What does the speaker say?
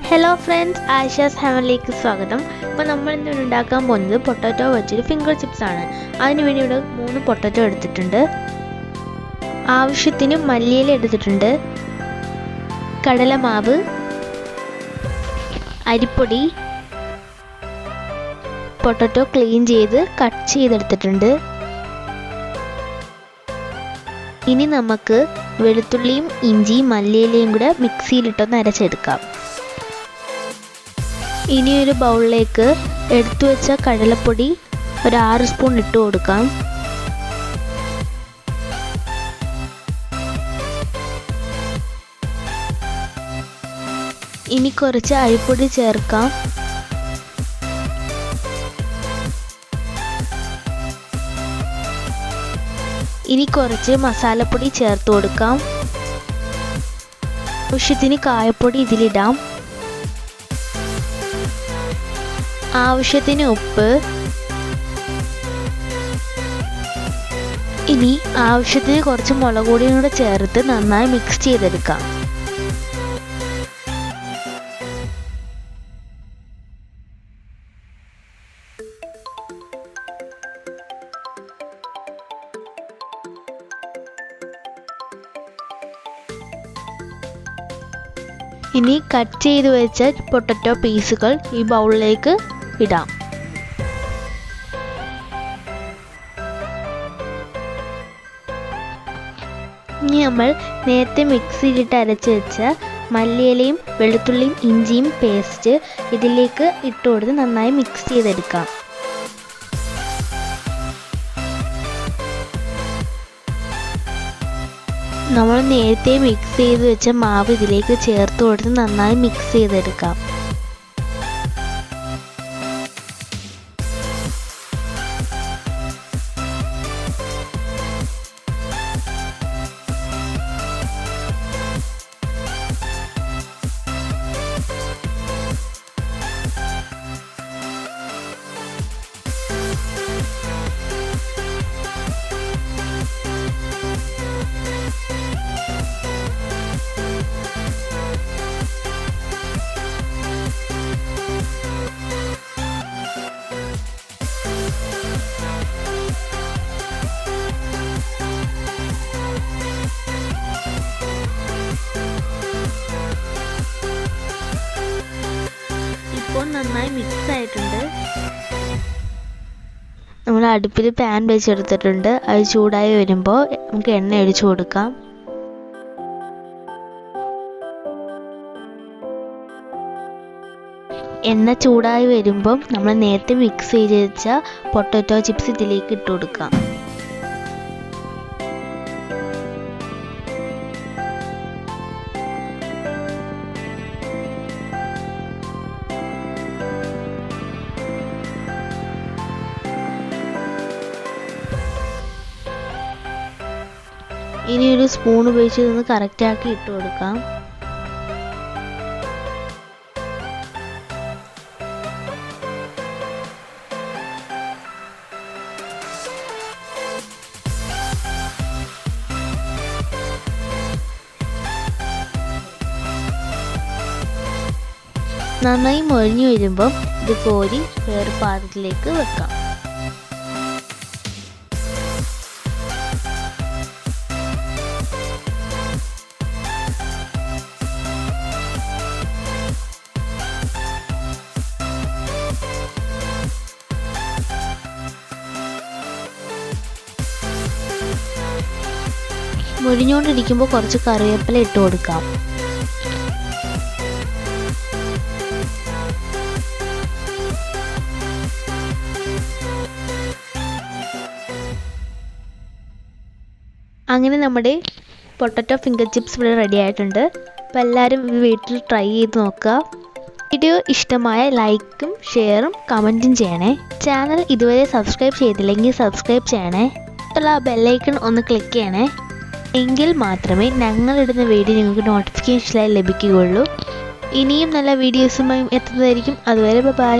Hello friends, Aaysha'z family-ലേക്ക് സ്വാഗതം. അപ്പോൾ നമ്മൾ ഇന്ന് ഉണ്ടാക്കാൻ പോകുന്നത് പൊട്ടാറ്റോ വെച്ചൊരു ഫിംഗർ ചിപ്സ് ആണ്. അതിനു വേണ്ടി ഇവിടെ 3 പൊട്ടാറ്റോ എടുത്തിട്ടുണ്ട്. ആവശ്യത്തിന് മല്ലിയില എടുത്തിട്ടുണ്ട്. കടല മാവ്, അരിപ്പൊടി, പൊട്ടാറ്റോ ക്ലീൻ ചെയ്ത് കട്ട് ചെയ്തെടുത്തിട്ടുണ്ട്. ഇനി നമുക്ക് വെളുത്തുള്ളിയും ഇഞ്ചിയും മല്ലിയിലയും കൂടെ മിക്സിയിലിട്ടൊന്ന് അരച്ചെടുക്കാം. ഇനി ഒരു ബൗളിലേക്ക് എടുത്തു വെച്ച കടലപ്പൊടി ഒരു 6 സ്പൂൺ ഇട്ട് കൊടുക്കാം. ഇനി കുറച്ച് അരിപ്പൊടി ചേർക്കാം. ഇനി കുറച്ച് മസാലപ്പൊടി ചേർത്ത് കൊടുക്കാം. ആവശ്യത്തിന് കായപ്പൊടി ഇതിലിടാം. ആവശ്യത്തിന് ഉപ്പ്. ഇനി ആവശ്യത്തിന് കുറച്ച് മുളക് പൊടിയും കൂടെ ചേർത്ത് നന്നായി മിക്സ് ചെയ്തെടുക്കാം. ഇനി കട്ട് ചെയ്ത് വെച്ച പൊട്ടാറ്റോ പീസുകൾ ഈ ബൗളിലേക്ക് ഇടാം. ഇനി നമ്മൾ നേരത്തെ മിക്സിയിലിട്ട് അരച്ച് വെച്ച മല്ലിയിലയും വെളുത്തുള്ളിയും ഇഞ്ചിയും പേസ്റ്റ് ഇതിലേക്ക് ഇട്ട് കൊടുത്ത് നന്നായി മിക്സ് ചെയ്തെടുക്കാം. നമ്മൾ നേരത്തെ മിക്സ് ചെയ്ത് വെച്ച മാവ് ഇതിലേക്ക് ചേർത്ത് കൊടുത്ത് നന്നായി മിക്സ് ചെയ്തെടുക്കാം. നന്നായി മിക്സ് ആയിട്ടുണ്ട്. നമ്മൾ അടുപ്പിൽ പാൻ വെച്ചെടുത്തിട്ടുണ്ട്. അത് ചൂടായി വരുമ്പോൾ നമുക്ക് എണ്ണ ഒഴിച്ചു കൊടുക്കാം. എണ്ണ ചൂടായി വരുമ്പം നമ്മൾ നേരത്തെ മിക്സ് ചെയ്ത് വെച്ച പൊട്ടാറ്റോ ചിപ്സ് ഇതിലേക്ക് ഇട്ട് കൊടുക്കാം. ഇനി ഒരു സ്പൂൺ ഉപയോഗിച്ച് ഇതൊന്ന് കറക്റ്റാക്കി ഇട്ട് കൊടുക്കാം. നന്നായി മൊരിഞ്ഞു വരുമ്പം ഇത് കോരി വേറെ പാത്രത്തിലേക്ക് വെക്കാം. മുരിഞ്ഞുകൊണ്ടിരിക്കുമ്പോൾ കുറച്ച് കറിവേപ്പില ഇട്ട് കൊടുക്കാം. അങ്ങനെ നമ്മുടെ പൊട്ടാറ്റോ ഫിംഗർ ചിപ്സ് ഇവിടെ റെഡി ആയിട്ടുണ്ട്. അപ്പോൾ എല്ലാവരും വീട്ടിൽ ട്രൈ ചെയ്ത് നോക്കുക. വീഡിയോ ഇഷ്ടമായ ലൈക്കും ഷെയറും കമൻറ്റും ചെയ്യണേ. ചാനൽ ഇതുവരെ സബ്സ്ക്രൈബ് ചെയ്തില്ലെങ്കിൽ സബ്സ്ക്രൈബ് ചെയ്യണേ. അടുത്തുള്ള ബെല്ലൈക്കൺ ഒന്ന് ക്ലിക്ക് ചെയ്യണേ. എങ്കിൽ മാത്രമേ ഞങ്ങളിടുന്ന വീഡിയോ നിങ്ങൾക്ക് നോട്ടിഫിക്കേഷനായി ലഭിക്കുകയുള്ളൂ. ഇനിയും നല്ല വീഡിയോസുമായി എത്തുന്നതായിരിക്കും. അതുവരെ ബൈ.